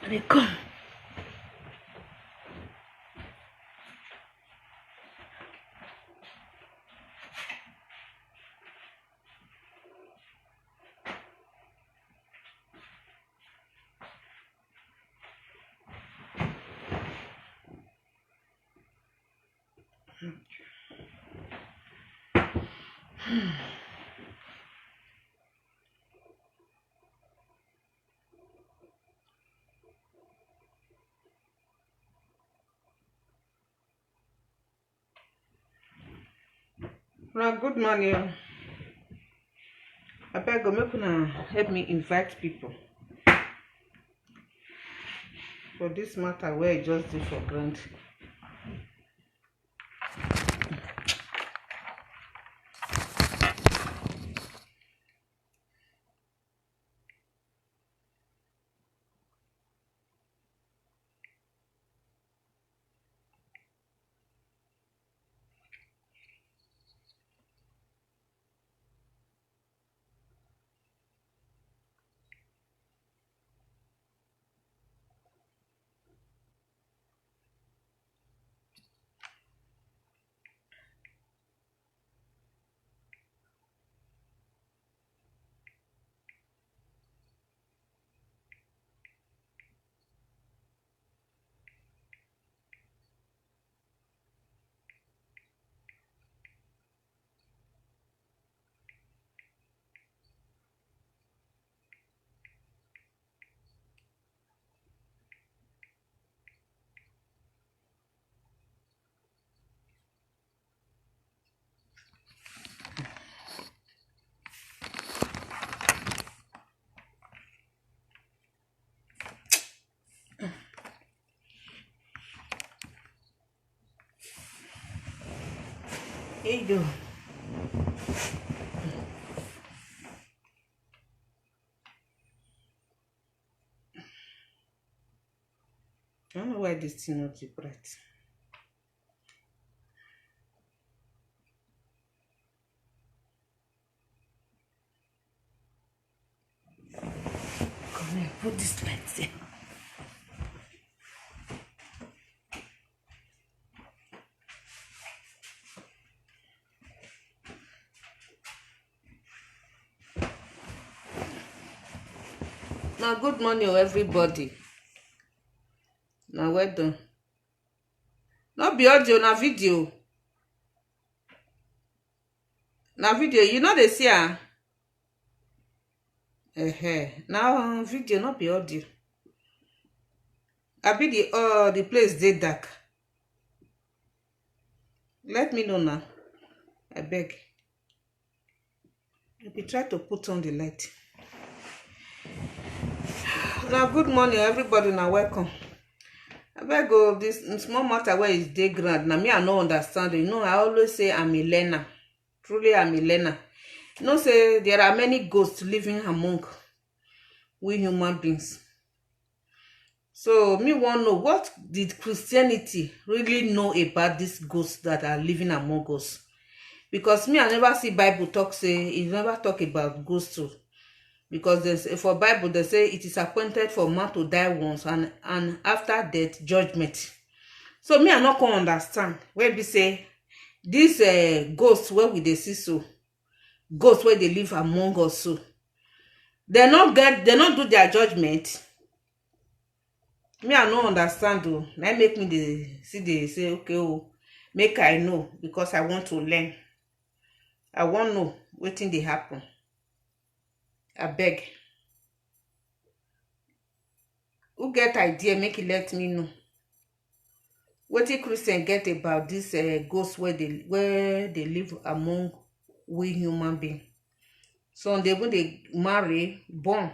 They come. Well, good morning. I beg you, make una help me invite people for this matter where I just did for grant. Here you go. I don't know why this thing not too bright. Come here, put this light there. Now, good morning, everybody. Now, well done. Not be audio, na video. Na video, you know they see ah. Now video, not be audio. I be the place dey dark. Let me know now. I beg. Let me try to put on the light. Now, good morning, everybody. Now, welcome. I beg go this small matter where is dey grand. Now, me I no understand. You know, I always say I'm a learner. Truly, I'm a learner. You know, say there are many ghosts living among we human beings. So, me want to know what did Christianity really know about these ghosts that are living among us? Because me, I never see Bible talk say it never talk about ghosts too. Because for Bible they say it is appointed for man to die once and after death judgment. So me I not can understand where we say these ghosts where we dey see so ghosts where they live among us so they not do their judgment. Me I no understand though. That make me they say okay oh make I know because I want to learn. I want know wetin dey happen. I beg. Who get idea make it let me know. Wetin Christian get about this ghost where they live among we human being. Some dey even dey marry, born.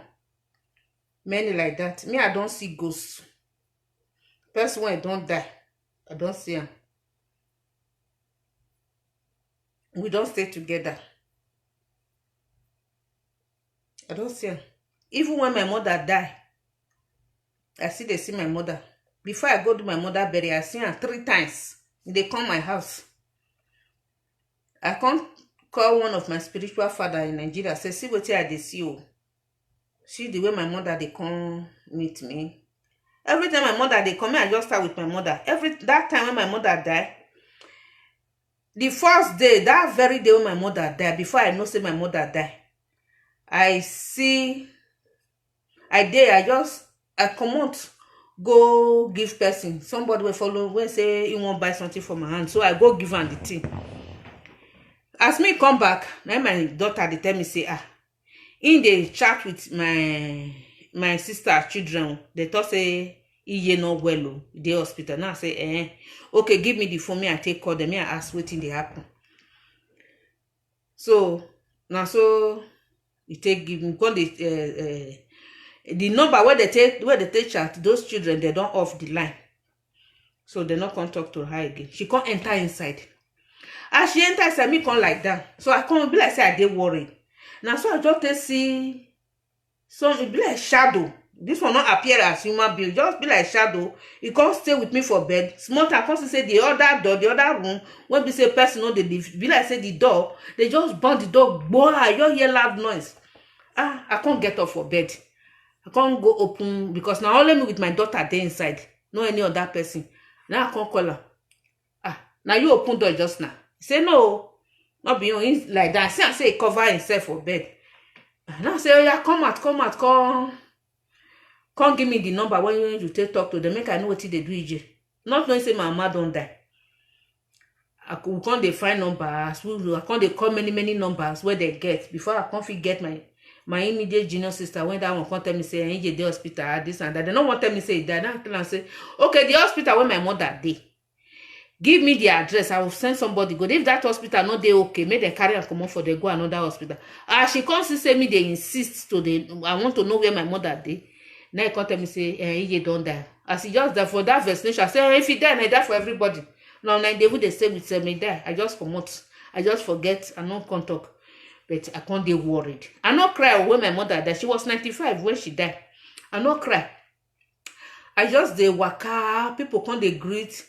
Many like that. Me, I don't see ghosts. Person when don't die, I don't see him. We don't stay together. I don't see him. Even when my mother die, I still dey see my mother. Before I go do my mother burial, I see her 3 times. They come my house. I can't call one of my spiritual father in Nigeria. Say, see what I dey see you. See the way my mother they come meet me. Every time my mother they come, I just start with my mother. That time when my mother died, the first day, that very day when my mother died, before I know say my mother died, I come out, go give person. Somebody will follow, will say he won't buy something from my hand. So I go give her the thing. As me come back, now my daughter they tell me say, in the chat with my sister children, they thought say he no well, the hospital. Now I say, okay, give me the phone, me I take call them, me I ask what thing they happen. So now so you take give me call the number where they take chat, those children they don't off the line. So they not come talk to her again. She can't enter inside. As she enter inside, me come like that. So I can't be like say I dey worried. Now so I just see some it be like shadow. This one not appear as human being, just be like shadow. It can't stay with me for bed. Small time can't say the other door, the other room. When we say person no they leave, be like say the door, they just burn the door. Boy, you hear loud noise. I can't get up for bed. I can't go open because now only me with my daughter there inside. No any other person. Now I can't call her. Now you open door just now. Say no, not be on like that. I say he cover himself for bed. And I say, oh yeah, come out, come give me the number when you take talk to them. Make I know what they do, EJ. Not knowing say my mama don't die. I can't they find numbers. I can't they call many numbers where they get before I can't get my immediate junior sister when that one can't tell me say EJ the hospital this and that. They don't want to tell me say that. Now I tell them say, okay, the hospital where my mother dey. Give me the address. I will send somebody go. If that hospital not they okay, make them carry and come on for they go another hospital. She can't say me they insist to the. I want to know where my mother dey. Now he can't tell me say he don't die. As he just die for that vaccination, I say if he die, I die for everybody. Now they would they say with me die. I just promote. I just forget. I don't come talk. But I can't be worried. I not cry when my mother died. She was 95 when she died. I not cry. I just they waka. People can't they greet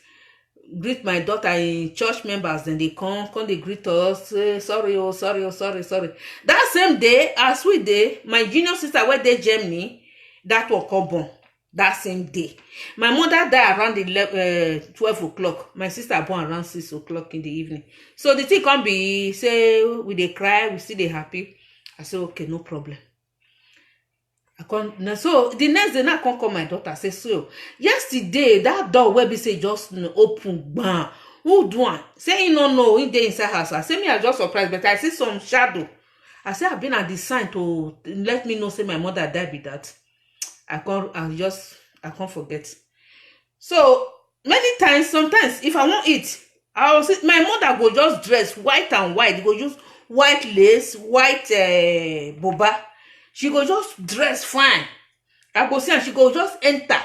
my daughter in church members, then they come they greet us, say sorry. That same day, as we day, my junior sister went there Germany, that will come born. That same day. My mother died around 12 o'clock. My sister born around 6 o'clock in the evening. So the thing can be, say, we they cry, we still they happy. I say, okay, no problem. So the next day I can't call my daughter. Say so yesterday that door where be say just open bam. Who do one? Say he no know in the inside house. I say me I just surprised, but I see some shadow. I say I've been at the sign to let me know say my mother died with that. I can't forget. So many times, sometimes if I want eat, I'll say my mother go just dress white and white. Go use white lace, white boba. She go just dress fine. I go see and she go just enter.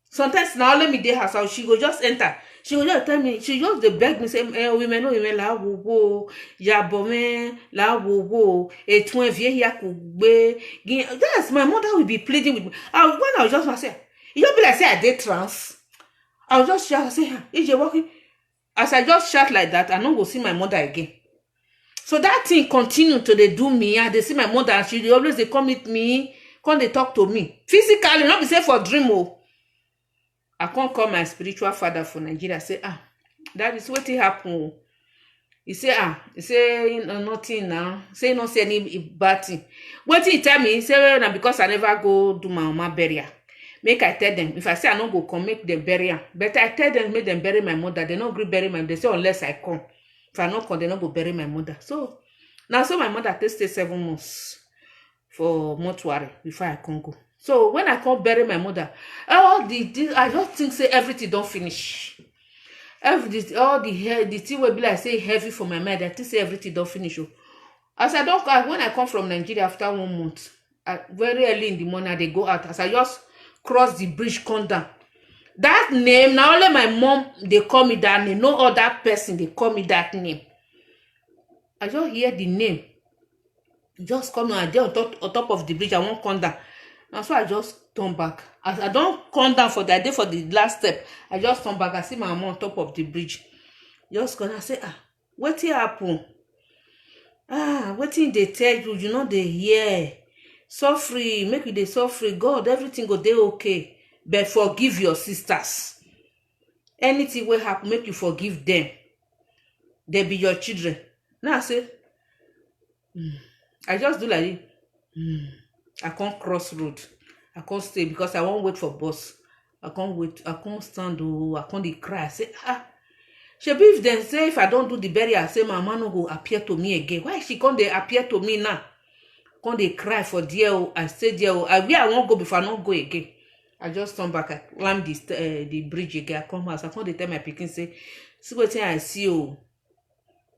Sometimes now let me dey her house. She go just enter. She go just tell me. She just dey beg me say, women la wo wo, yabome la wo wo, etun vieille kugbe. That's my mother will be pleading with me. When I was just say, you don't be like say I did trans. I was just shout say, if you're walking, as I just shout like that, I no go see my mother again. So that thing continue to they do me. And they see my mother, and she always they come with me, come they talk to me. Physically, not be say for dream. I can't call my spiritual father for Nigeria. Say, that is what happened. He say, nothing now. Say, not say any bad thing. What he tell me, he say, well, because I never go do my mama burial. Make I tell them, if I say I don't go come, make them burial. But I tell them, make them bury my mother. They don't agree bury my mother. They say, unless I come. If I not come, they don't go bury my mother. So, now so my mother stay 7 months for mortuary before I can go. So, when I come bury my mother, I just think say everything don't finish. All the thing will be like say heavy for my mind. I think say everything don't finish. As I don't when I come from Nigeria after 1 month, very early in the morning, they go out. As I just cross the bridge, come down. That name, now only my mom, they call me that name. No other person, they call me that name. I just hear the name. Just come on, on top of the bridge. I won't come down. And so I just turn back. As I don't come down for that day for the last step, I just turn back. I see my mom on top of the bridge. Just gonna say, what happen? What thing they tell you? You know they hear. Suffering, make you dey suffer. God, everything go dey okay. But forgive your sisters. Anything will happen, make you forgive them. They be your children. Now I say, I just do like this. I can't cross road. I can't stay because I won't wait for bus. I can't wait. I can't stand. I can't dey cry. I say, shebi if dem say if I don't do the burial, I say my mama no go appear to me again. Why she can't dey appear to me now? Can't dey cry for there? I stay there. Where I won't go before I not go again. I just turn back. I climb the bridge again. I come house. I can't dey tell my pikin say, see wetin I see o.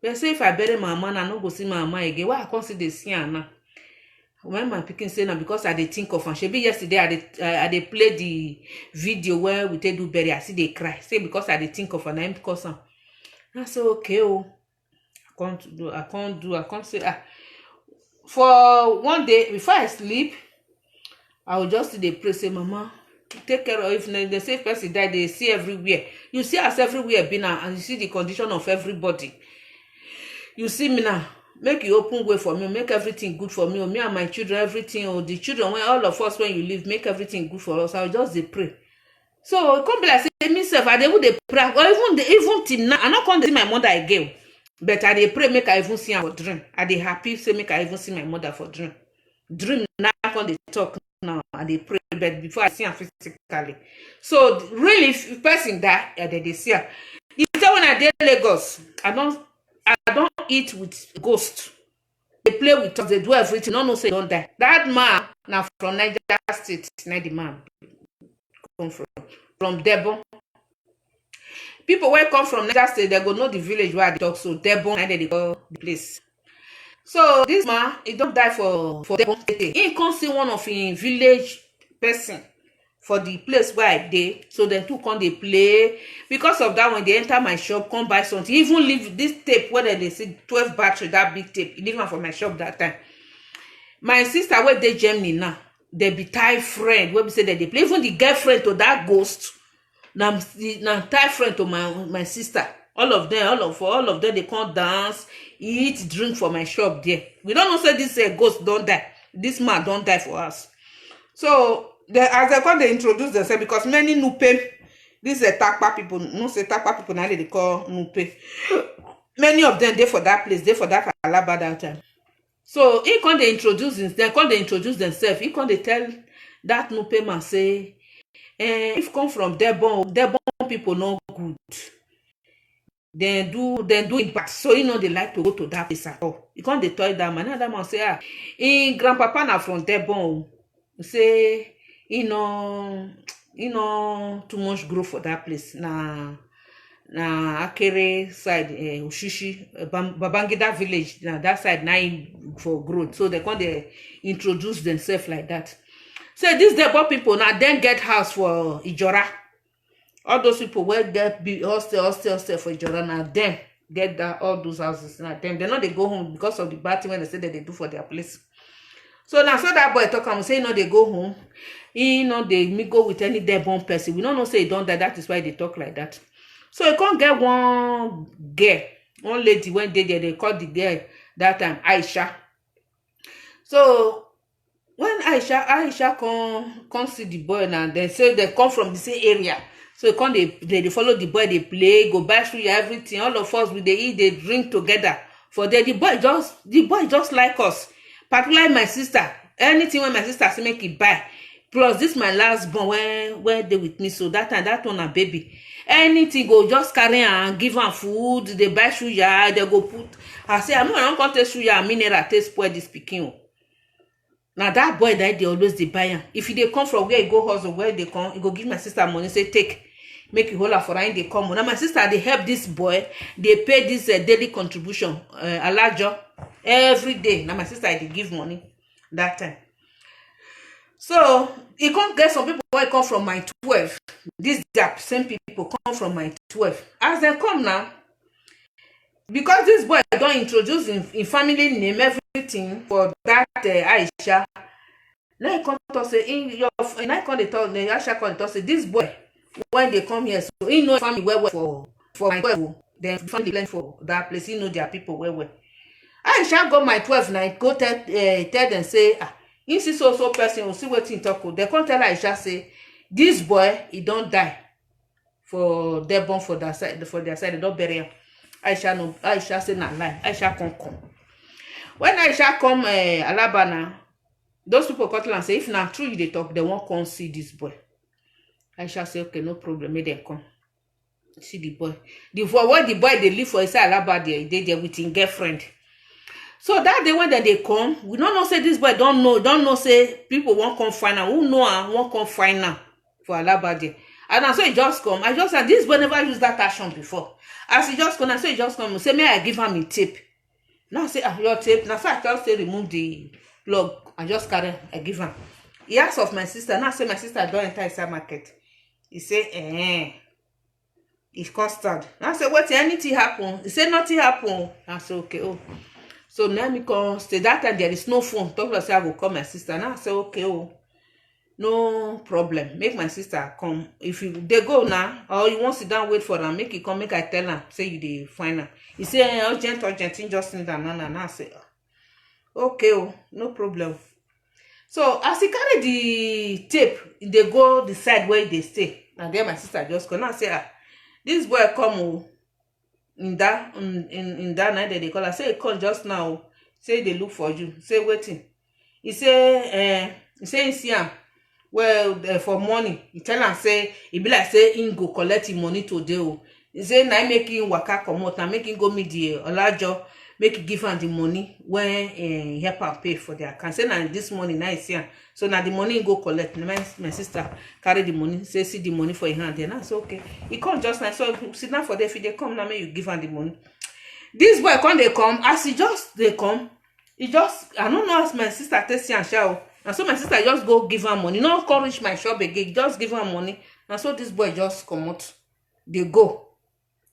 They say if I bury my mama, I no go see my mama again. Why I can't see the see her now? When my pikin say na because I dey think of am. Shebi yesterday I dey play the video where we take do burial. I see they cry. Say because I dey think of am, na him cause am. I say okay I can't say for one day before I sleep, I will just dey pray say mama, take care of if they say person die, they see everywhere. You see us everywhere be now, and you see the condition of everybody. You see me now. Make you open way for me, make everything good for me, me and my children, everything, the children, when all of us when you live, make everything good for us. I'll just pray. So it come be like say myself, I dey pray, or even till now, I not come to see my mother again. But I dey pray, make I even see her for dream. I dey happy, say make I even see my mother for dream. Dream now when they talk now, I dey pray, but before I see her physically. So really, if person die, they see her. You tell when I dey Lagos, I don't eat with ghost. They play with us, they do everything. No say don't die. That man now from Niger State, now the man come from Debon. People where come from Niger State, they go know the village where they talk. So Debon, and they go the place. So this man, he don't die for Debon State. He come see one of his village person for the place where I dey. So then two come they play. Because of that, when they enter my shop, come buy something. Even leave this tape where they see 12 battery, that big tape. Leave one for my shop that time. My sister where they Germany now, they be Thai friend. Where we say that they play. Even the girlfriend to that ghost. Now Thai friend to my sister. All of them, they come dance, eat, drink for my shop there. We don't know say this ghost don't die. This man don't die for us. So as they come, they introduce themselves because many Nupe, this is Takpa people. No say Takpa people now they call Nupe. Many of them they for that place, they for that Alaba that time. So he come they introduce themselves. He come they tell that Nupe man say, if come from Debon people no good. Then do impact. So they like to go to that place at all. He come they tell that man. That man say, in grandpapa na from Debon. Say too much growth for that place. Na Akere side, Ushishi, Babangida village. Na that side now for growth. So they come they introduce themselves like that. So these Debo people now then get house for Ijora. All those people where get big hostel for Ijora now them get that all those houses now them. They know they go home because of the bad thing when they say that they do for their place. So now so that boy talk and say they go home. They go with any Debon person. We don't know say he don't die. That is why they talk like that. So you can't get one girl, one lady when they call the girl that time Aisha. So when Aisha come see the boy now, they say they come from the same area. So they follow the boy, they play, go buy through everything. All of us they eat, they drink together. For there, the boy just like us. Particularly my sister. Anything when my sister say make it buy. Plus this my last born where they with me. So that one a baby. Anything go just carry and give her food. They buy sugar, they go put. I say I'm not going to take sugar and mineral taste spoil this pikin. Now that boy that they always they buy him. If they come from where he go hustle, where they come, he go give my sister money, say take, make you hold her for her, they come. Now my sister they help this boy, they pay this daily contribution, Alajo. every day. Now my sister dey give money that time. So e come get some people wey come from my 12. These same people come from my 12. As they come now, because this boy don introduce in family name everything for that Aisha. Now he come talk say now he come dey talk, Aisha come dey talk say this boy when they come here, so he know family well for my 12. Then family plenty for that place, he know their people well. Aisha go my 12 now, go tell them say you see so person will see wetin talk. They come tell Aisha say this boy he don't die for their born for their side, they don't bury him. Aisha say na lie. Aisha come. When Aisha come Alabama, those people come and say if na true you dey talk, they won't come see this boy. Aisha say okay, no problem, make them come see the boy. Where the boy they live for inside Alabama, they there with his girlfriend. So that day when they come, we don't know say this boy don't know say people won't come find am. Who know am won't come find am for Alabama. And so he just come. I just said this boy never used that action before. As he just come, I say he just come. Say may I give him a tape. Now I say your tape. Now so I just say remove the plug. I just carry. I give him. He asked of my sister. Now I say my sister don't enter inside market. He say it's custard. Now I say what? Anything happen? He say nothing happen. I say okay. Oh. So now me come stay. That time there is no phone. Talk to say I will call my sister. Now I say okay. Oh. No problem, make my sister come. If they go now, or you want sit down wait for them, make it come, make I tell her say you dey find her. He say urgent you just need an and I say okay, oh, no problem. So as he carry the tape, they go the side where they stay. And there my sister just come. Now say this boy come in that night that they call her. Say he come just now. Say they look for you. Say waiting. He say he see him. Well, for money, he tell am say e be like say him go collect him money today. Oh, he say na make him waka comot, na make him go meet the Olajo, make him give am the money when he help am pay for the account. Say na this money na he see am, so na the money he go collect. My sister carry the money, say see the money for him hand. Then I say okay, he come just now, so sit down for there. If they come now, make you give am the money. This boy come they come, as he just they come, he just I don't know as my sister take see am sha. And so my sister just go give her money. No come reach my shop again. Just give her money. And so this boy just come out. They go.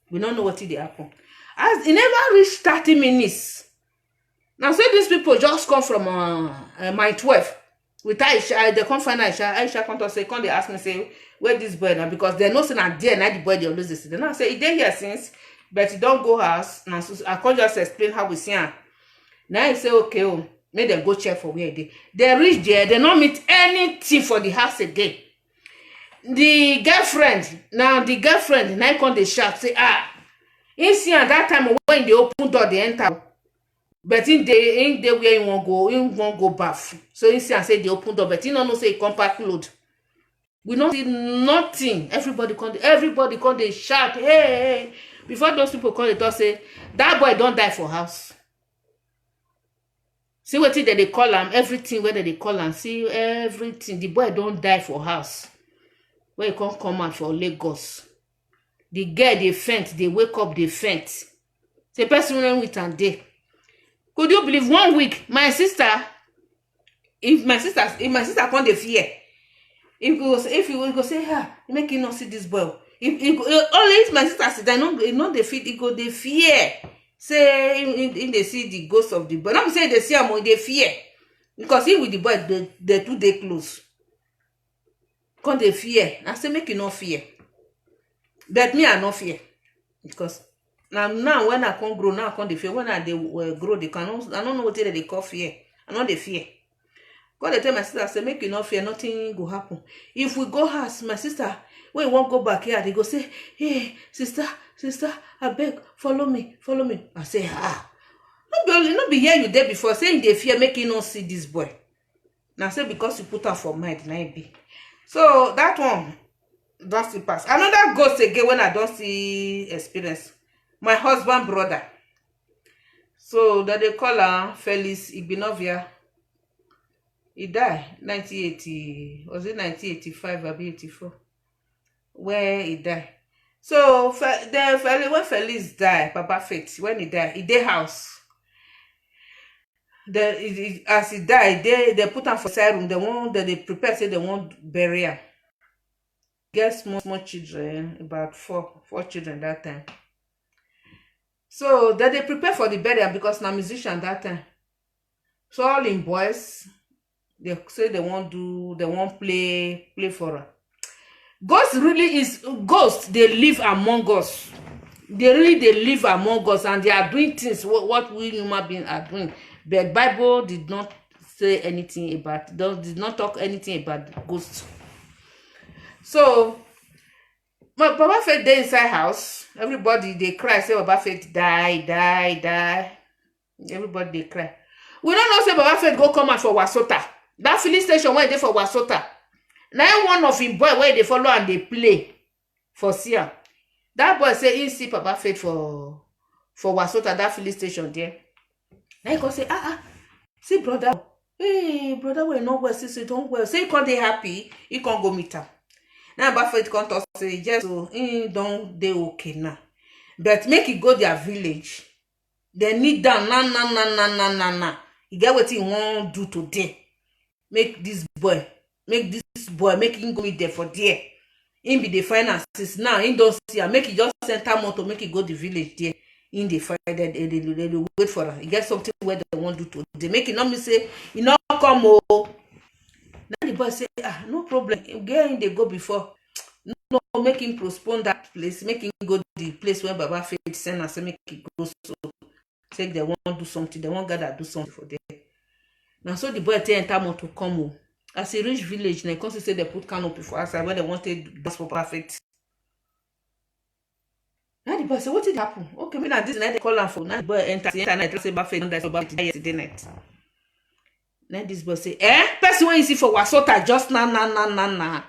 We don't know what they happen. As it never reached 30 minutes. Now so these people just come from my 12. With Aisha, they come find Aisha. Aisha come to say, come they ask me, say, where this boy now? Because they know say not there, not the boy they always see. Then I say, he dey here since, but he don't go house. Now so I can't just explain how we see him. Now he say, okay, oh. Make them go check for where they reach there, they not meet anything for the house again. The girlfriend now come they shout say you see at that time when they open door they enter, but in the where you won't go bath. So you see and say they open door, but you don't know say compact load. We not see nothing. Everybody come they shout hey. Before those people come they talk say that boy don't die for house. See what they call him, everything whether they call him, see everything. The boy don't die for house. Where he can't come out for Lagos. The girl they faint, they wake up, they faint. The person went with and day. Could you believe 1 week? My sister, if my sister can't they fear. If you go say, make you not see this boy. If my sister said, I know they feed, they fear. Say in they see the ghost of the boy. Not say they see him, they fear. Because he with the boy, they too they close. Because they fear. I say make you not fear. But me I not fear. Because now when I can't grow, now I can't fear. When I they grow, they cannot. I don't know what they call fear. I know they fear. God they tell my sister, say make you not fear, nothing go happen. If we go house, my sister, when you won't go back here, they go say, hey, sister, I beg, follow me. I say, not be here you there before, saying they fear, make you not see this boy. Now say because you put her for mind, now it be. So that one, that's the past. Another ghost again when I don't see experience. My husband brother. So that they call her Felix Igbinovia. He died 1980, was it 1985 or 84? Where he died. So when Felix died, Papa Faith, when he died house. as he died, they put him for side room. They prepare, say they want burial. Get small children, about four children that time. So they prepare for the burial because now musician that time. So all in boys, they say they won't play for her. Ghost really is ghosts. They live among us. They live among us, and they are doing things what we human beings are doing. But Bible did not say anything about. Did not talk anything about ghosts. So my Baba Faith dey inside house. Everybody they cry. Say Baba Faith die. Everybody they cry. We don't know say Baba Faith go come out for Wasota. That filling station where they for Wasota. Now one of him boy where they follow and they play for Sia. That boy say he see Baba Faith for Wasota, that filling station there. Now he go say, see brother. Hey, brother, we no well, see, don't well. Say he can't be happy, he can't go meet her. Now Baba Faith can't talk, say, just so he don't they okay now. But make it go their village. They need down, nah. He get what he want do today. Make him go meet there for there. Him be the finances now. He don't see her. Make it just send her motor, make it go the village there. In the fight, they wait for her. He get something where they want to do today. Make it not me say, you not come oh. Now the boy say, no problem. Get in they go before. No, make him postpone that place. Make him go to the place where Baba Faith send us. Say make it go so. Say they want to do something. They want God to do something for them. Now so the boy tell enter motor come oh. As he reach village, they come say they put canopy for outside where they wanted that's for Baba Faith. Now the boy say, what did happen? Okay, me now this night they call him for. Now the boy enter night say Baba Faith don't die so bad yesterday night. Now this boy say, person when you see for Wasota just nah.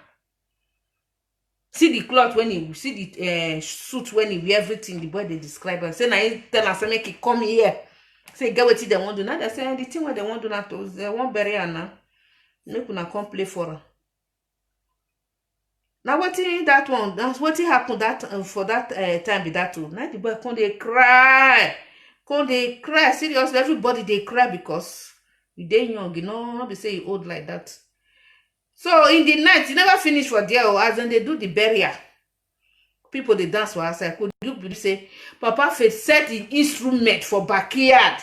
See the cloth when he see the suit when he wear everything. The boy they describe and say now he tell us say make he come here. Say get what they want to do. Now they say the thing what they want to do now to they want bury her now. Make una come play for her. Now what that one? That's what happened that for that time be that too. Now the boy come they cry. Seriously, everybody they cry because they young, you know, not be say you old like that. So in the night, you never finish for there, as when they do the burial. People they dance for outside. Could you say Papa Faith set the instrument for backyard?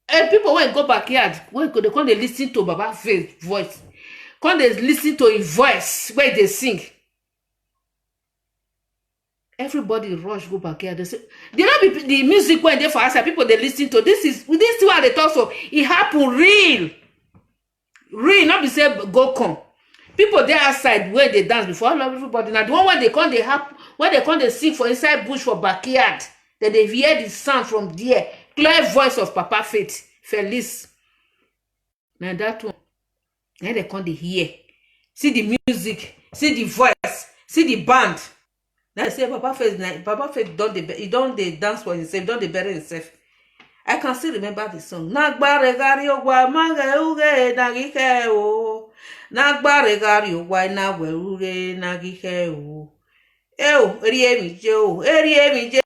And people when go backyard, when they come they listen to Baba Faith voice. Come they listen to his voice where they sing. Everybody rush go backyard. They say, they not be the music when they for outside. People they listen to this what they talk so. It happen real, not be say go come. People there outside where they dance before all of everybody. Now the one when they come they happen when they come they sing for inside bush for backyard. Then they hear the sound from there. Clear voice of Papa Faith, Felice. Now that one, then they come they hear. See the music, see the voice, see the band. Now they say Papa Faith don't they dance for himself, don't they bury himself. I can still remember the song. Nagbare gari ogwa manga uge nagike o. Nagbare gari ogwa na weure nagike o. Erie mi je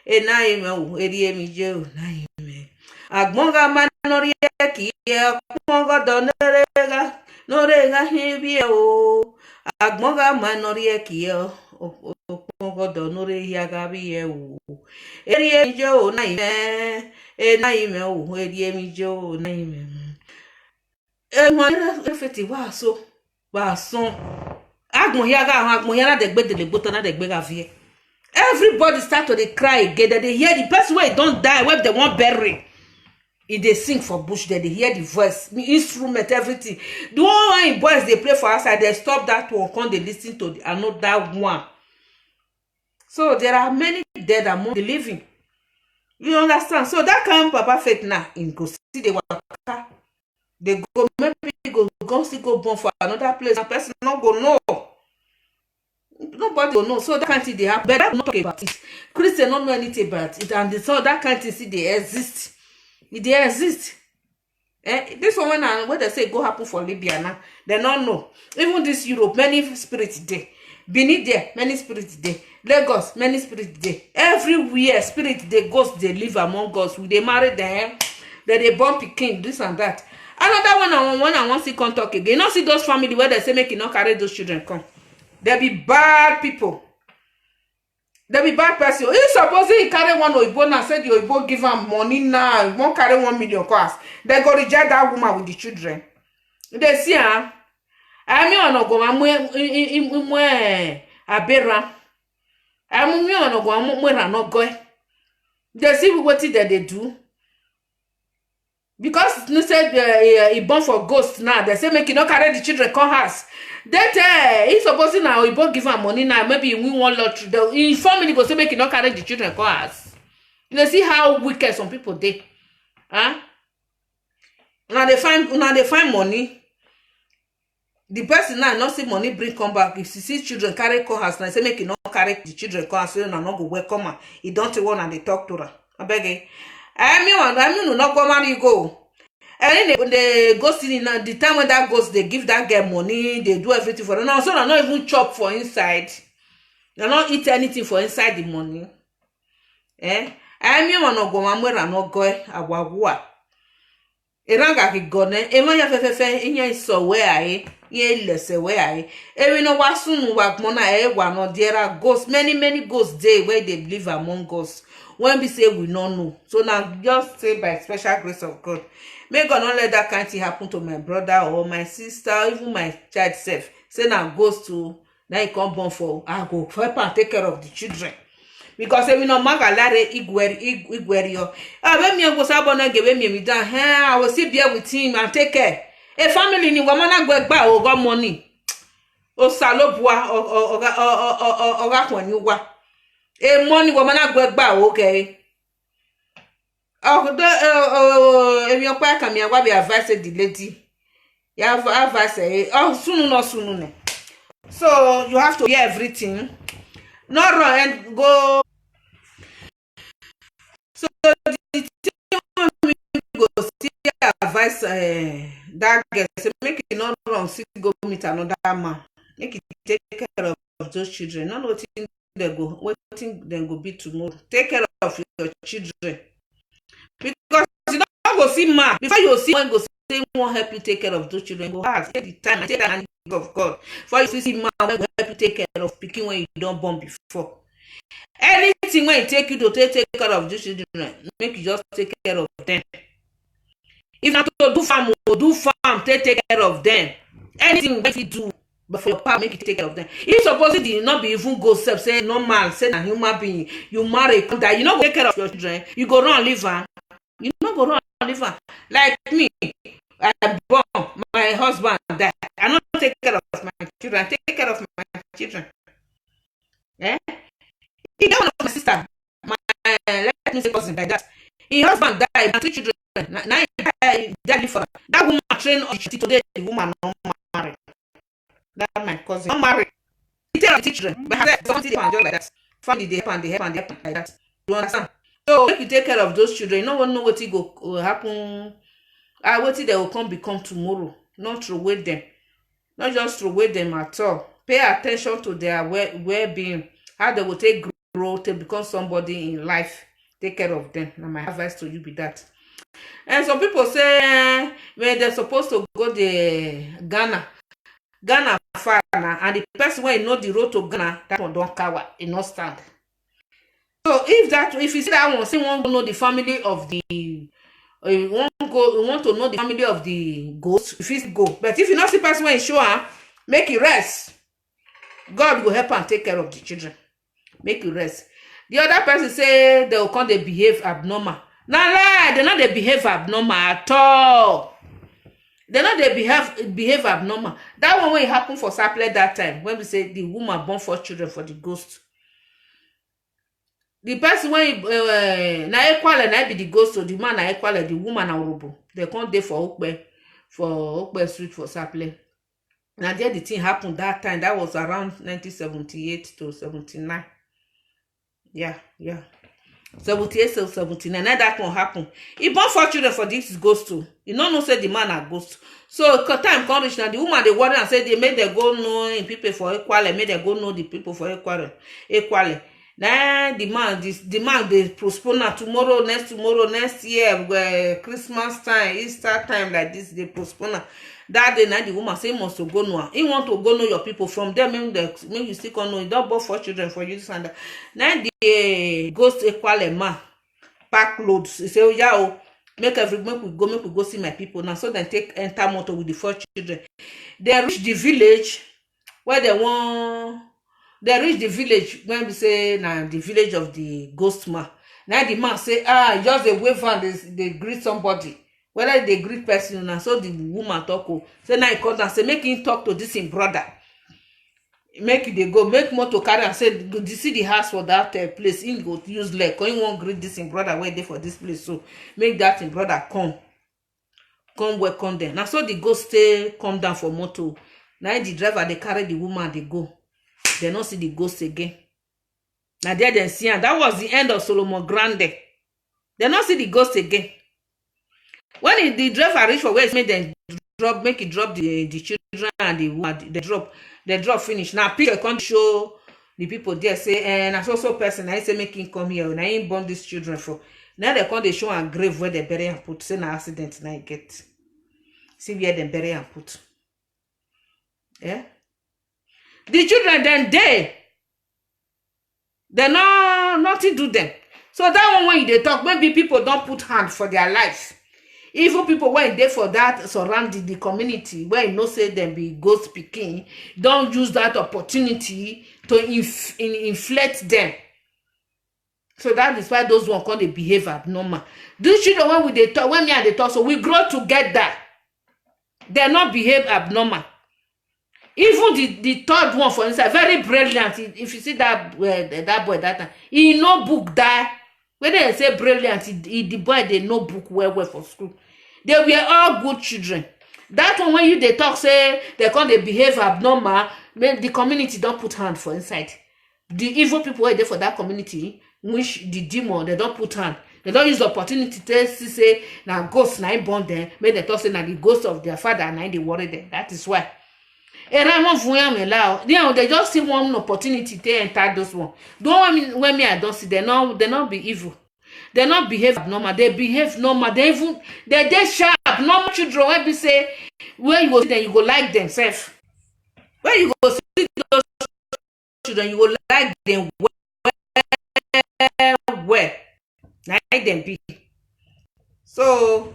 enaime o erie mi je o naime. Agmonga manori ki agmonga norega hibi o. Agmonga manori ki Ogo donore yagabi o. Erie mi je o naime. Naime o erie mi je o naime. Feti wa so. Everybody start to they cry again. They hear the person where don't die, where they want bury. If they sing for bush, they hear the voice, the instrument, everything. The one in boys they play for outside, they stop that one, come they listen to another one. So there are many dead among the living. You understand? So that kind of Papa Faith now in go see the waka. They go maybe still go born for another place. A person not go know. Nobody will know. So that kind of thing they happen. But not talk about it. Christians don't know anything about it. And so that kind of thing see they exist. They exist. This one when they say go happen for Libya now, they don't know. Even this Europe, many spirits there. Benin there, many spirits there. Lagos, many spirits there. Everywhere, spirit they ghosts they live among us. We they marry them, they born pikin, this and that. Another one I want see come talk again. You not see those family where they say make you not carry those children come. They be bad people. They be bad person. If suppose he carry one oyibo now, say the oyibo give am money now, won't carry 1 million cost. They go reject that woman with the children. They see her. I mean, on go amwe abera. I mean, on go amwe no go. They see what they do. Because they said he born for ghosts now. They say make you not carry the children come house. That if supposing now he give am money now, maybe he win one lottery. The family go say make you not carry the children come house. You see how wicked some people dey. Huh? Now they find money. The person now not see money bring come back. If you see children carry come house, now say make you not carry the children come house, so you not go welcome her. He don't want and they talk to her. I beg you. I mean, not go marry you go. And then they ghost in the time when that ghost, they give that girl money, they do everything for her. Now, so they not even chop for inside. They not eat anything for inside the money. I mean, no go mamwe no go agwagwa. Eranga ki gone, ema ya fefefe, inya iso we aye, ye lese we aye. Ewe no wasunu wakmona wa no there are ghosts, many ghosts there where they live among us. When we say we don't know. So now just say by special grace of God. May God not let that kind of thing happen to my brother or my sister, even my child self. Say now goes to now he come born for I go help and take care of the children. Because if we no magalare igwerio. When me go sabona give me down. I will sit there with him and take care. A family ni wamana go gba o got money. O salobua o ga kwanyuwa. E money woman agba gba okay. If your pa come here, what be advise the lady? You have advice sunu ne. So you have to hear everything. Not run and go. So the thing we go see advice that girl say make it not wrong, sit go meet another man. Make it take care of those children. Not what they go, waiting then go be tomorrow. Take care of your children. Because you don't go see man. Before you see one go say won't help you take care of those children, go ask, take the time and take the hand of God. Before you see man will help you take care of picking when you don't born before. Anything when it take you to take care of those children, make you just take care of them. If not to do farm, take care of them. Anything when you do. But for your part, make it take care of them. If suppose it did not be even go self, say normal, say a human being, you marry, come die, you not go take care of your children, you go run live her. You not go run live her. Like me, I born, my husband died. I not take care of my children, I take care of my children. He got one of my sister, my let me say cousin like that. His husband died, and 3 children. Now he died for that woman trained today, the woman not married. That my cousin not married. He tell the children, but has something just like that. Family they help like that. You understand? So if you take care of those children, no one know what it go happen. What they will become tomorrow. Not throw away them. Not just throw away them at all. Pay attention to their well-being. How they will take growth to become somebody in life. Take care of them. Now my advice to you be that. And some people say when they're supposed to go to Ghana far now, and the person when know the road to Ghana, that one don't cover, it not stand. So if you see that one, say one know the family of the you want to know the family of the ghost, if you go. But if you not see person when you show her, make it rest. God will help and take care of the children. Make it rest. The other person say they will come they behave abnormal. Now lie, they not they behave abnormal at all. They not they behave abnormal. That one when it happened for Sapele that time, when we say the woman born 4 children for the ghost. The person when na equal na be the ghost, so the man na equal the woman na robo. They come there for Okpe Street for Sapele. Now there the thing happened that time. That was around 1978 to 79. Yeah. 78 to 79. Now that one happen. He born 4 children for this ghost too. You no know say the man a ghost. So time come reach now, the woman they worry and say they made them go know in people for equally, made them go know the people for equally. Now the man they postpone now tomorrow, next year, Christmas time, Easter time like this, they postpone. That day now the woman say he must to go know. He want to go know your people from there. Make you still can know. You don't born 4 children for you this and that. Now the ghost equally man pack loads. He say, oh yeah, make we go see my people now. So they take enter motor with the 4 children. They reach the village where they want. They reach the village when we say now the village of the ghost man. Now the man say, just a wave and they greet somebody. Whether they greet person now, so the woman talk. Say now he call down, say make him talk to this him brother. Make they go, make motor carry and say, you see the house for that place. He go use leg. Because he won't greet this him brother where they for this place. So make that him brother come welcome them. Now so the ghost stay come down for motor. Now the driver they carry the woman they go. They not see the ghost again. Now there they see and that was the end of Solomon Grande. They not see the ghost again. When the driver reach for where it's made them drop, make it drop the children and the woman, they drop finish. Now picture can't show the people there say, and I so person I say make him come here and I ain't born these children for. Now they come they show a grave where they bury and put. Say na accident now you get. See where they bury and put. Yeah. The children then they nothing do them. So that one when they talk, maybe people don't put hand for their life. Even people when they for that surrounding the community, where you know say them be ghost speaking, don't use that opportunity to inflate them. So that is why those one call they behave abnormal. These children when they talk, when me and they talk, so we grow together. They not behave abnormal. Even the third one, for instance, very brilliant. If you see that boy that time, he no book that. When they say brilliant, the boy they no book well for school. They were all good children. That one when they talk say they can't they behave abnormal, the community don't put hand for inside. The evil people were there for that community, which the demon they don't put hand. They don't use the opportunity to say now ghosts now born them. Make they talk say now the ghost of their father and now they worry them. That is why. They just see one opportunity to enter those one. Don't when me I don't see they not be evil. They not behave abnormal. They behave normal. They sharp. Normal children when we say where you go see them, you go like themselves. When you go see those children, you go like them well. Like them be. So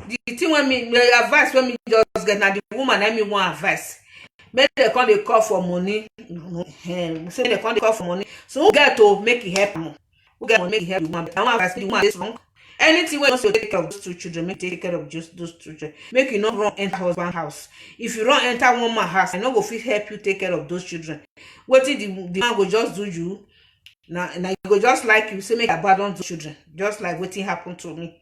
the thing when me the advice when me just get now the woman let me want advice. Make they come they call for money. Say they come they call for money. So who get to make it happen? Who get to make it happen? I want advice the woman is wrong. Anything when you take care of those 2 children, make take care of just those 2 children. Make you not run enter husband house. If you run enter one man house, I no go fit help you take care of those children. What the man go just do you? Now you go just like you say make abandon those children. Just like what happened to me.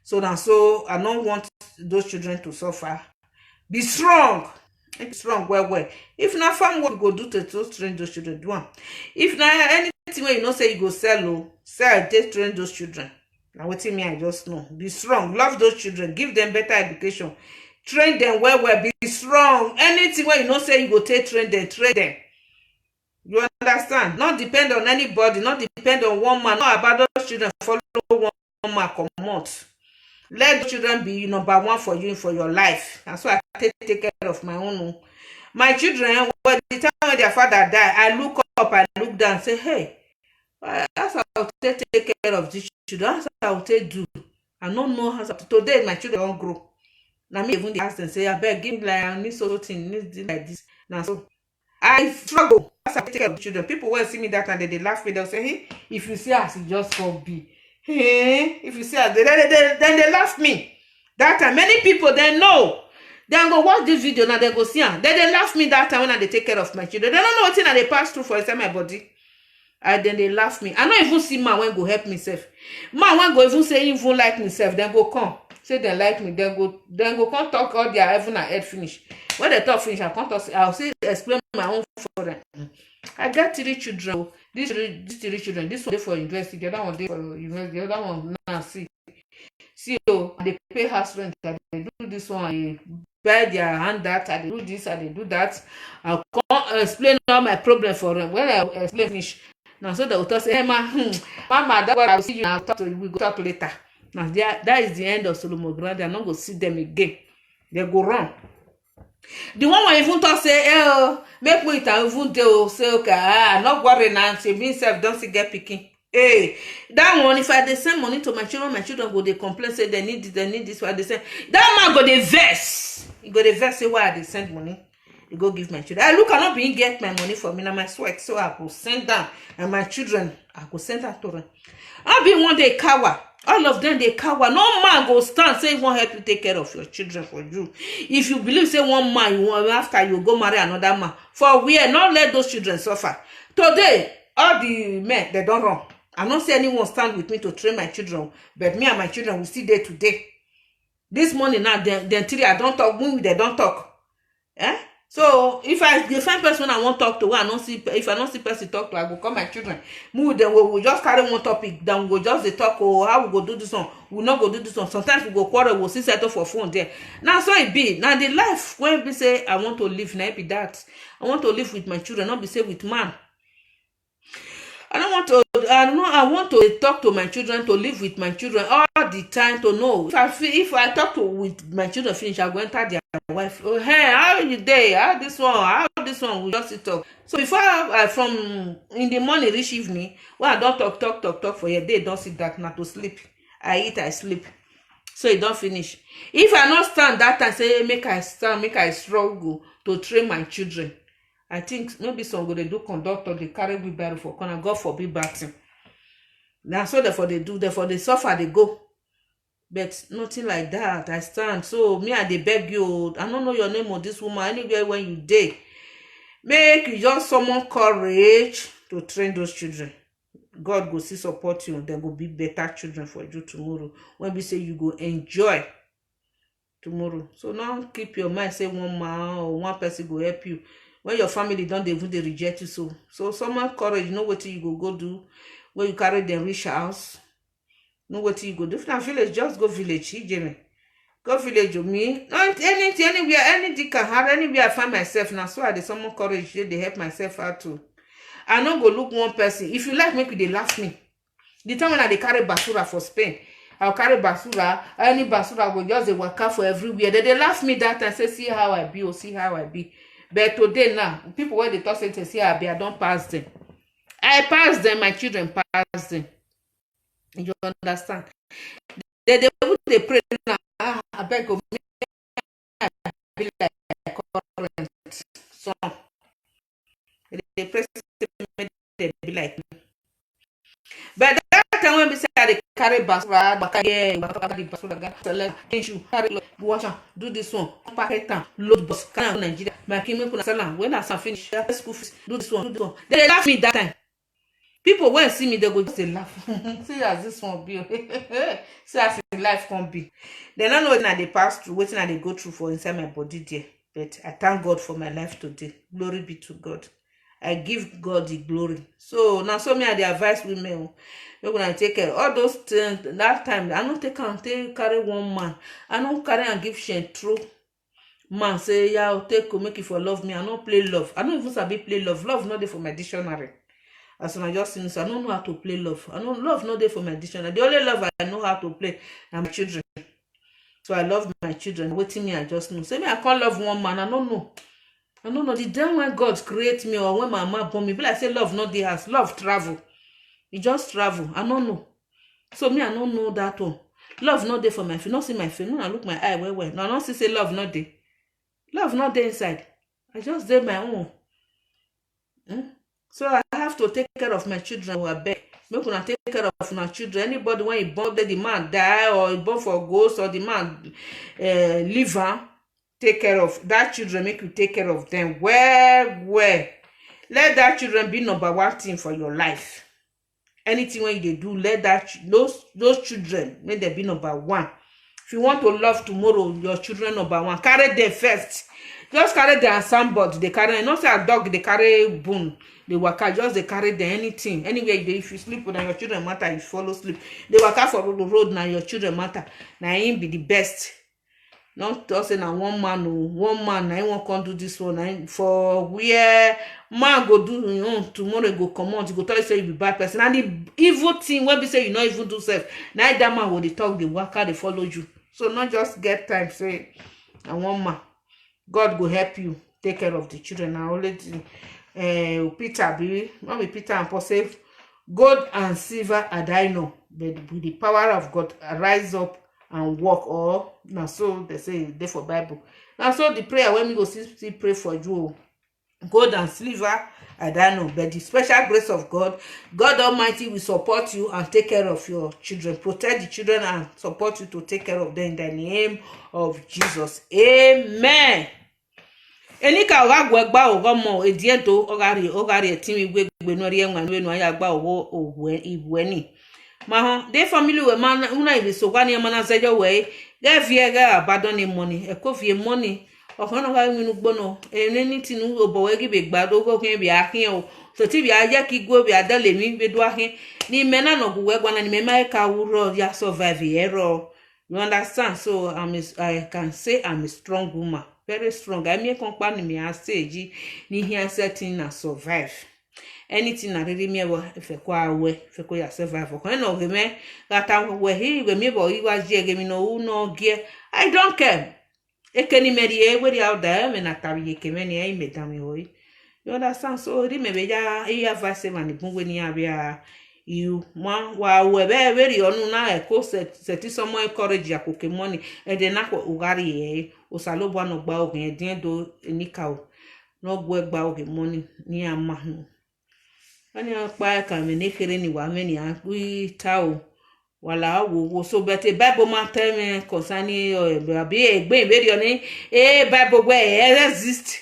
So now so I don't want those children to suffer. Be strong. Be strong well. If not farm what you go do to train those children, do one. If not anything where you know say you go sell, take train those children. Now what me I just know. Be strong. Love those children. Give them better education. Train them well. Be strong. Anything where you know say you go take train them. You understand? Not depend on anybody. Not depend on one man. Not about those children. Follow one man come out. Let the children be number 1 for you for your life. That's why I take care of my own. My children, when the time when their father died, I look up, I look down, and say, hey, that's how I take care of these children. That's how I do. I don't know how to. Today, my children don't grow. Now, me even ask them, say, I beg, give me like, I need so thing, need like this. Now, so I struggle. That's how I take care of children. People will see me that and they laugh me. They'll say, hey, if you see us, it just won't be. Hey, if you see us, then they laugh me. That time, many people, they know. Then go watch this video now, they go see her. Then they laugh me that time when they take care of my children. They don't know what thing they pass through for inside my body. And then they laugh me. I don't even see man when go help myself. Man when go even say even like myself, then go come. say they like me, then go come talk all their heaven and earth finish. When they talk finish, I'll say explain my own for them. I got 3 children. These 3 children. This one dey for university, the other one dey for university, the other one now see. They pay house rent, they do this one, I buy their hand that, I do this, I do that. I'll come explain all my problem for them. When I explain finish, now so they will talk say, hey mama, that's what I will see you now. We go talk later. Now that is the end of Solomon Grande. I'm not going to see them again. They go wrong. The one when even talk say, hey, make me it even do say, okay, I'm not worried now. Say me self don't see get picking. Hey, that one, if I dey send money to my children go dey complain say they need this, why they send. That man go dey vex. He go dey vex say why I dey send money. He go give my children. I cannot be get my money for me now, my sweat. So I go send them, and my children, I go send that to them. I be one day cower. All of them they cower. No man go stand say he won't help you take care of your children for you. If you believe say one man you want after you go marry another man, for where not let those children suffer. Today, all the men they don't run. I don't see anyone stand with me to train my children, but me and my children will see day to day. This morning now, then 3 I don't talk, me they don't talk. Eh? So if I find person I want to talk to, if I don't see person talk to, I go call my children. Then we just carry one topic, then we go just talk, how we go do this one, we not go do this one. Sometimes we go quarrel, we'll see settle for phone there. Now so it be. Now the life when we say I want to live, now it be that. I want to live with my children, not be say with man. I want to talk to my children, to live with my children all the time, to know. If I talk with my children finish, I go enter their wife. Oh, hey, how you day? How this one? We just talk. So before from in the morning reach evening, well, I don't talk for a day, don't sit that not to sleep. I eat, I sleep. So it don't finish. If I not stand that time, say make I stand, make I struggle to train my children. I think maybe some go they do conductor, they carry wheelbarrow for corner, God forbid bathing. Now so therefore they do, therefore they suffer, they go. But nothing like that. I stand. So me and they beg you, I don't know your name of this woman, anywhere when you day. Make you just summon courage to train those children. God go see support you, then go be better children for you tomorrow. When we say you go enjoy tomorrow. So now keep your mind, say one man or one person go help you. When your family don't even they reject you, so someone courage, know what you go do. When you carry them reach house, know what you go do. If not village, just go village. Jimmy, go village with me. Not anything, anywhere, anything can happen. Anywhere I find myself now, so I dey someone courage. They help myself out too. I no go look one person. If you like, make they laugh me. The time when I dey carry basura for Spain, I'll carry basura. Any basura go just dey waka for everywhere. They laugh me that and say, see how I be, or see how I be. But today now, people when they talk say see I be, I don't pass them. I pass them, my children pass them. You understand? They pray now. I beg of me, I be like current song. They pray they be like me. But that time when we say they carry basura, carry wash do this one, packet time, load bus, can Nigeria, my king put a when I finish school fees, do this one. They laugh me that time. People when see me, they go just laugh. See as this one be. See as life can be. They don't know what they pass through, what they go through for inside my body there. But I thank God for my life today. Glory be to God. I give God the glory. So now so me I the advise women. We're gonna take care all those things. That time I don't carry one man. I don't carry and give shame through. Man say yeah, I'll take make it for love me. I don't play love. I don't even sabi play love. Love not there for my dictionary. As when I just seen so I don't know how to play love. I know love not there for my dictionary. The only love I know how to play are my children. So I love my children. Waiting me, I just know. Say me I can't love one man. I don't know. I don't know the damn when God create me or when my mama born me. But I say love not the house. Love travel. It just travel. I don't know. So me I don't know that one. Love not there for my face. Not see my face. No, I look my eye well. No, I don't see say love not there. Love not there inside. I just did my own. So I have to take care of my children who are beg. Make una take care of my children. Anybody when he born, the man die or he born for ghost or the man live, take care of that children. Make you take care of them well. Let that children be number one thing for your life. Anything when they do, let that those children make them be number one. If you want to love tomorrow, your children number one, carry them first. Just carry them sandboard. They carry, not say a dog, they carry bone. They waka, just they carry them anything. Anyway, if you sleep, now your children matter, you follow sleep. They waka for the road, now your children matter. Now him be the best. Not just say na one man na him wan come do this one. Na for where man go do tomorrow go comot, you go tell you say you be bad person. And the evil thing wey be say you no even do self, na that man go dey talk, dey waka, dey follow you. So not just get time say na one man. God go help you take care of the children. Na only Peter be, not be Peter and Paul say, gold and silver had I know, but with the power of God, rise up and walk. Or now so they say they for Bible. Now so the prayer when we go still pray for you, gold and silver I don't know, but the special grace of God, God Almighty will support you and take care of your children, protect the children and support you to take care of them in the name of Jesus. Amen. Enika ogagwe gba ogomo ediento ogari etimi gbegbe no ri enwan we no aya gba owo ibweni. Ma they family we man una ile so kwani mana zejo we ge vie ge abandon money e ko vie money okan ga winu gbono eni tinu obowe gi be gbado ko kin bi akin o so ti bi aje ki go bi adale mi be do akin ni mena no gwe gwana ni me mai ka wuro ya survive error. You understand? So I can say I'm a strong woman, very strong. I mean company me I say ni here setting na survive. Anything na really me if e kwa we if e ko ya survive ko no ge me gata we hi we me bo iwa je ge mi no no ge I don't care. Ekeni me ri we ri out there me na tabi ke me ni ai me dami hoy. You understand? So ri me be ja e advice man bungwe ni abia you man wa we be very onu na e ko set someone encourage akoke money e de na ko ugari e o salobo no gba ogun e din do nika o no gbo gba ogun money ni ama no ani pa ka me ne kere ni wa me ni a ta o wala wo so bete Bible man tell me concerning abi egbe very oni Bible we exist.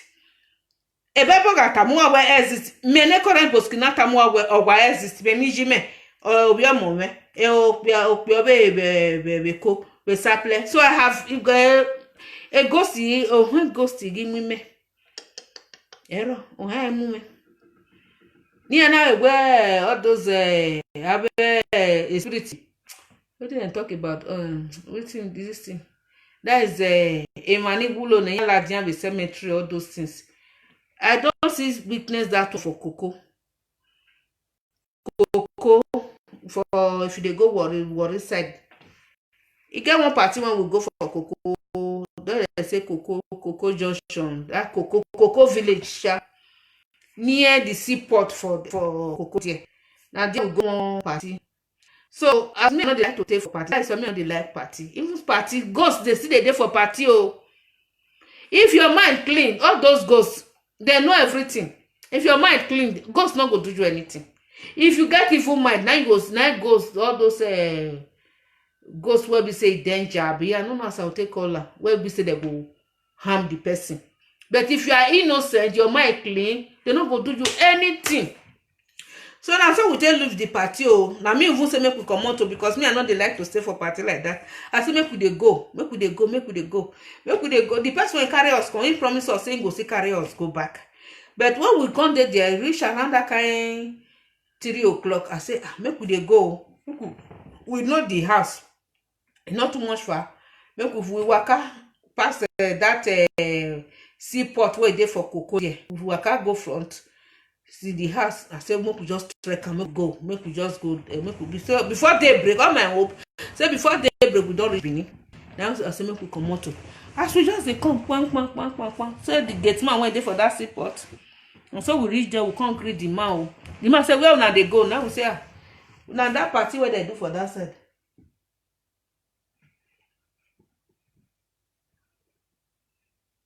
E Bible ga tamu wa exist. Me ne current boski na tamu wa exist. Be mi jime obi omo me. E opi be ko be saple. So I have a ghosty when ghosty give me. Ero o ha mu me. Ni na we all those have spirit. What did I talk about? Waiting this thing. That is a manibulo na yan la dian be cemetery, all those things. I don't see witness that for Coco. For if they go worry side. You get one party when we go for Coco. Don't they say Coco Junction, that Coco village near the seaport for Coco there. Now they will go on party. So as me not like to take for party, that's me not they like party. Even party ghosts they see they for party. Oh, if your mind clean, all those ghosts they know everything. If your mind clean, ghosts not go do you anything. If you get evil mind, now ghosts, all those ghosts where we say danger, but I don't know how to take all that. Where we say they go harm the person. But if you are innocent, your mind clean, they not go do you anything. So now so we tell leave the party. Oh, now me even say make we come out because me I not they like to stay for party like that. I say make we dey go. The person will carry us, he promise us saying go see carry us go back. But when we come there, reach around that kind 3 o'clock. I say make we dey go. We know the house, not too much far. Make we waka past that seaport where they for Coco. Yeah, we waka go front. See the house. I said, make we just trek and make we just go. Make we be so before daybreak. All my hope. Say before daybreak we don't reach Benin. Now I say make we come out. As we just they come, pang. So the gate man went there for that seaport. And so we reach there. We can't greet the man. The man said, well now they go. Now we say, now that party where they do for that side.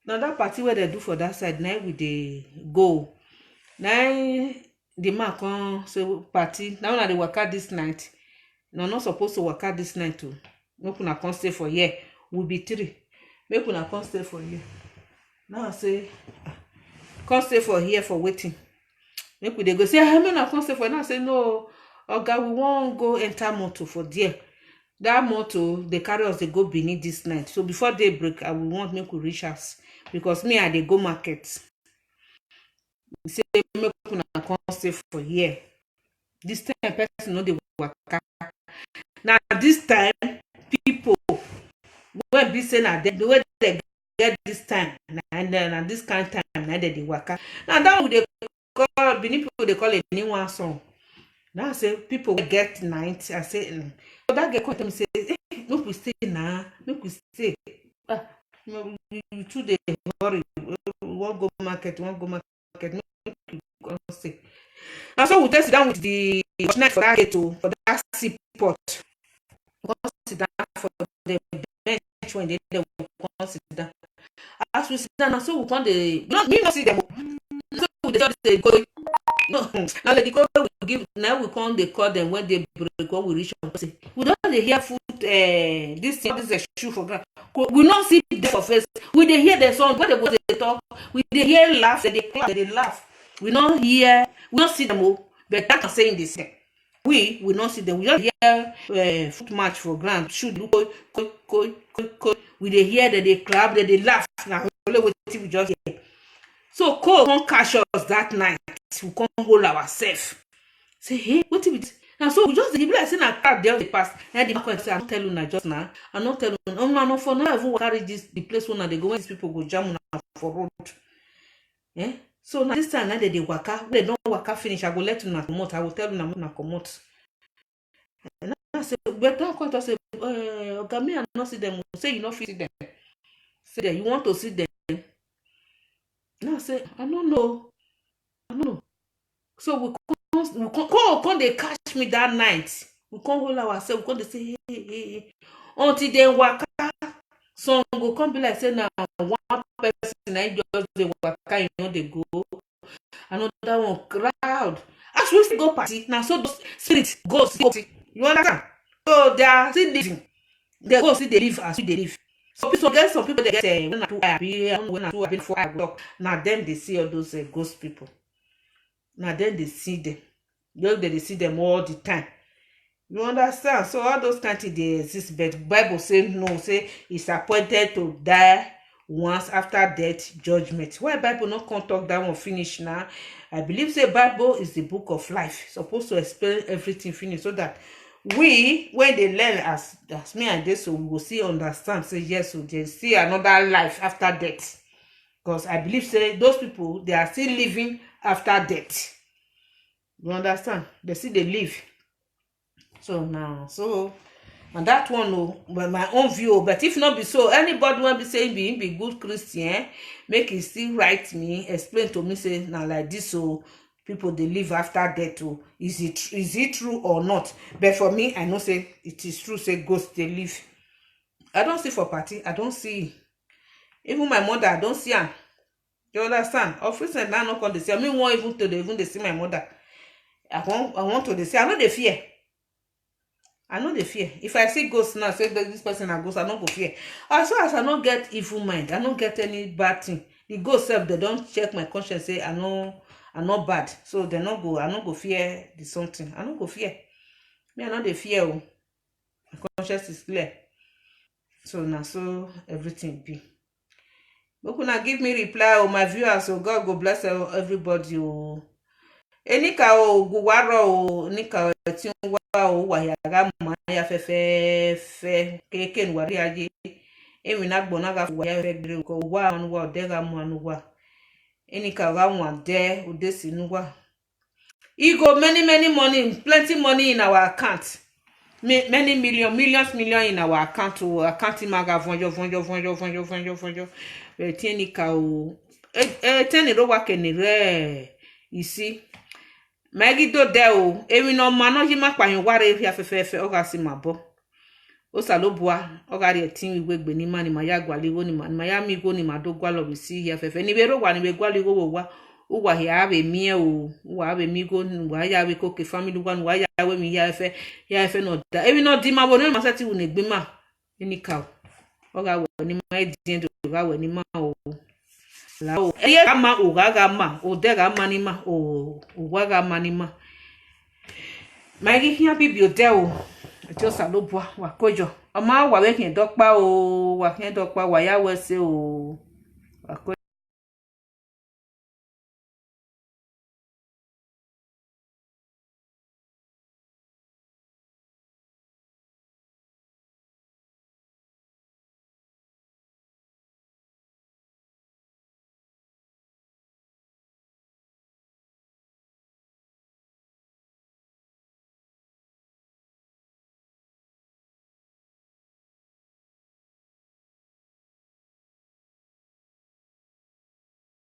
Now that party where they do for that side. Now we they go. Now the man come say party. Now they work out this night. Now not supposed to work out this night too. Make una come stay for here. We be 3. Make una come stay for here. Now I say, come stay for here for waiting. Make we they go say, I mean I come stay for. Now I say no. Oga, we won't go enter motor for there. that motor they carry us, they go Benin this night. So before they break, I will want make we reach us because me I dey go market. Say make una come stay for here. This time person no dey waka. Now this time people when be say na the way they get this time and then this kind of time na dey waka. Now that we dey call Benin people they call it new one song. Now say people get night. I say so that girl come tell me say make we stay now, make we stay. You two dey hurry. We wan go market, make you come stay. Now so we sit down with the night for that gate for that seaport. We come sit down for the bench when they come sit down. As we sit down, now so we come dey me no see them. So we just dey go. No, now the call we give now we come they call them when they break when we reach up. Say we don't dey hear food this is a shoe for ground. We not see them for face. We dey hear the song when they go they talk. We dey hear laugh, they clap, they laugh. We not see them all. But that I'm saying this. We not see them. We just hear foot march for ground. Shoot, go. We dey hear that they clap, that they laugh. Now only what we just hear. So cold can't catch us that night. We can't hold ourselves. Say, hey, what did we do? Now so we just be like saying a car there the past. And the say, I don't tell you now just now. I don't tell you. No, for now even carry this the place where they go when these people go jam on for road. Eh? So now this time now they waka. They don't waka finish. I go let you not come out. I will tell you not come out. And I say, but don't come to say, Ogami, I not see them. Say you not see them. Say that you want to see them. Now I say, I don't know. So we come they catch me that night. We come hold ourselves. We come they say, hey. Until they waka, some go come be like say now one person I just they waka, you know they go. Another one crowd. As we go party, now so those spirits go see. You understand? So they are still living. They go see they live as we they live. So some people they get when I too happy, when I too happy for I talk. Now then they see all those ghost people. Now then they see them. They see them all the time. You understand? So all those kind of things they exist, but Bible say no, say it's appointed to die once after death judgment. Why Bible not come talk that one finish now? I believe say Bible is the book of life. Supposed to explain everything finish so that we when they learn as me and this, so we will see understand. Say yes, so they see another life after death. Because I believe say those people they are still living after death. You understand? They see they live. So now, and that one by my own view, but if not be so, anybody want be saying be good Christian, make it still write me, explain to me, say now like this, so people they live after death. Is it true or not? But for me, I know say it is true, say ghosts they live. I don't see for party, I don't see. Even my mother, I don't see her. You understand? Of recent now not come to see. I mean, want even they see my mother. I want to say I know they fear. If I see ghosts now, say that this person a ghost, I don't go fear. As far as I don't get evil mind, I don't get any bad thing. The ghost self, they don't check my conscience, say I'm not bad. So they not go, I don't go fear the something. I don't go fear. Me, I know they fear. My conscience is clear. So now so everything be. But when I give me reply, my viewers, so God go bless everybody. Enika guwaro nika tiwa wayaga maya fe keke nwari aje emi na gbona ga waya fe gbe ko wa anu wa odega mu anu wa enika ga wan de odesi nu wa ego many money, plenty money in our account, many millions in our account. Account maga vonjo enika teni ro wa kenire isi Magido deo, emi no mano jima kwa nyware fi afefefe oga si mabo. O salobua, oga ri etin wiwe gbe ni mani maya gwaligo ni mani maya mi go ni mado gwalo bi si ya fefe. Ni bero gwa ni be gwaligo wo wa ya be mi wa be mi go ni wa ya be ko ke family gwa ni wa ya we mi ya efe no da. Emi no di mabo no ma sati wu ne gbe ma. Eni ka oga we ni ma edin do ga we ni ma o. Lao eye kama ugaga ma odega manima ugaga manima maigi hia bibio deo just a lo bua wa kojo. Oma wa we kin dokpa o, wa kin dokpa wa ya we se o. Wa